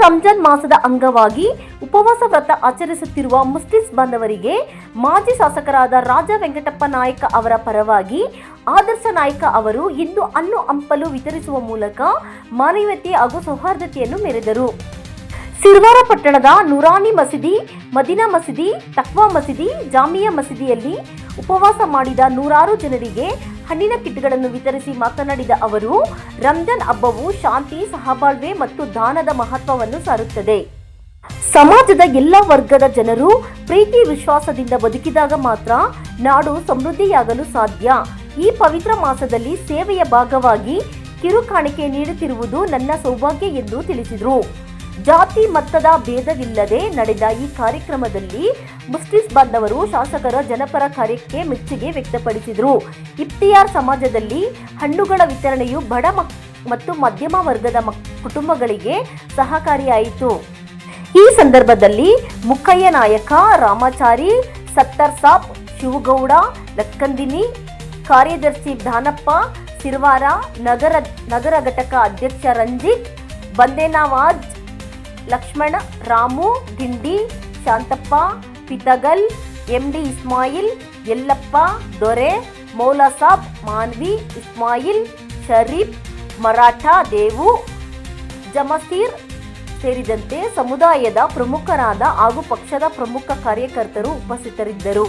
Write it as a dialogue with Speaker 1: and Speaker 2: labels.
Speaker 1: ರಂಜಾನ್ ಮಾಸದ ಅಂಗವಾಗಿ ಉಪವಾಸ ವ್ರತ ಆಚರಿಸುತ್ತಿರುವ ಮುಸ್ಲಿಂ ಬಾಂಧವರಿಗೆ ಮಾಜಿ ಶಾಸಕರಾದ ರಾಜ ವೆಂಕಟಪ್ಪ ನಾಯಕ ಅವರ ಪರವಾಗಿ ಆದರ್ಶ ನಾಯಕ ಅವರು ಇಂದು ಹಣ್ಣು ಹಂಪಲು ವಿತರಿಸುವ ಮೂಲಕ ಮಾನವೀಯತೆ ಹಾಗೂ ಸೌಹಾರ್ದತೆಯನ್ನು ಮೆರೆದರು. ಸಿರ್ವಾರ ಪಟ್ಟಣದ ನೂರಾನಿ ಮಸೀದಿ, ಮದೀನಾ ಮಸೀದಿ, ತಕ್ವಾ ಮಸೀದಿ, ಜಾಮಿಯಾ ಮಸೀದಿಯಲ್ಲಿ ಉಪವಾಸ ಮಾಡಿದ ನೂರಾರು ಜನರಿಗೆ ಹಣ್ಣಿನ ಕಿಟ್ಗಳನ್ನು ವಿತರಿಸಿ ಮಾತನಾಡಿದ ಅವರು, ರಂಜಾನ್ ಹಬ್ಬವು ಶಾಂತಿ, ಸಹಬಾಳ್ವೆ ಮತ್ತು ದಾನದ ಮಹತ್ವವನ್ನು ಸಾರುತ್ತದೆ. ಸಮಾಜದ ಎಲ್ಲ ವರ್ಗದ ಜನರು ಪ್ರೀತಿ ವಿಶ್ವಾಸದಿಂದ ಬದುಕಿದಾಗ ಮಾತ್ರ ನಾಡು ಸಮೃದ್ಧಿಯಾಗಲು ಸಾಧ್ಯ. ಈ ಪವಿತ್ರ ಮಾಸದಲ್ಲಿ ಸೇವೆಯ ಭಾಗವಾಗಿ ಕಿರು ಕಾಣಿಕೆ ನೀಡುತ್ತಿರುವುದು ನನ್ನ ಸೌಭಾಗ್ಯ ಎಂದು ತಿಳಿಸಿದರು. ಜಾತಿ ಮತದ ಭೇದವಿಲ್ಲದೆ ನಡೆದ ಈ ಕಾರ್ಯಕ್ರಮದಲ್ಲಿ ಮುಸ್ಲಿಂ ಬಾಂಧವರು ಶಾಸಕರ ಜನಪರ ಕಾರ್ಯಕ್ಕೆ ಮೆಚ್ಚುಗೆ ವ್ಯಕ್ತಪಡಿಸಿದರು. ಇಫ್ತಿಯಾರ್ ಸಮಾಜದಲ್ಲಿ ಹಣ್ಣುಗಳ ವಿತರಣೆಯು ಬಡ ಮತ್ತು ಮಧ್ಯಮ ವರ್ಗದ ಕುಟುಂಬಗಳಿಗೆ ಸಹಕಾರಿಯಾಯಿತು. ಈ ಸಂದರ್ಭದಲ್ಲಿ ಮುಖಯ್ಯ ನಾಯಕ, ರಾಮಾಚಾರಿ, ಸತ್ತರ್ ಸಾಬ್, ಶಿವಗೌಡ, ಲಕ್ಕಂದಿನಿ, ಕಾರ್ಯದರ್ಶಿ ದಾನಪ್ಪ, ಸಿರ್ವಾರ ನಗರ ಘಟಕ ಅಧ್ಯಕ್ಷ ರಂಜಿತ್, ಬಂದೇನವಾಜ್, ಲಕ್ಷ್ಮಣ, ರಾಮು, ಗಿಂಡಿ, ಶಾಂತಪ್ಪ, ಪಿತಗಲ್, ಎಂಡಿ ಇಸ್ಮಾಯಿಲ್, ಯಲ್ಲಪ್ಪ, ದೊರೆ, ಮೌಲಾಸಾಬ್, ಮಾನ್ವಿ, ಇಸ್ಮಾಯಿಲ್, ಶರೀಫ್, ಮರಾಠ, ದೇವು, ಜಮಸೀರ್ ಸೇರಿದಂತೆ ಸಮುದಾಯದ ಪ್ರಮುಖರಾದ ಹಾಗೂ ಪಕ್ಷದ ಪ್ರಮುಖ ಕಾರ್ಯಕರ್ತರು ಉಪಸ್ಥಿತರಿದ್ದರು.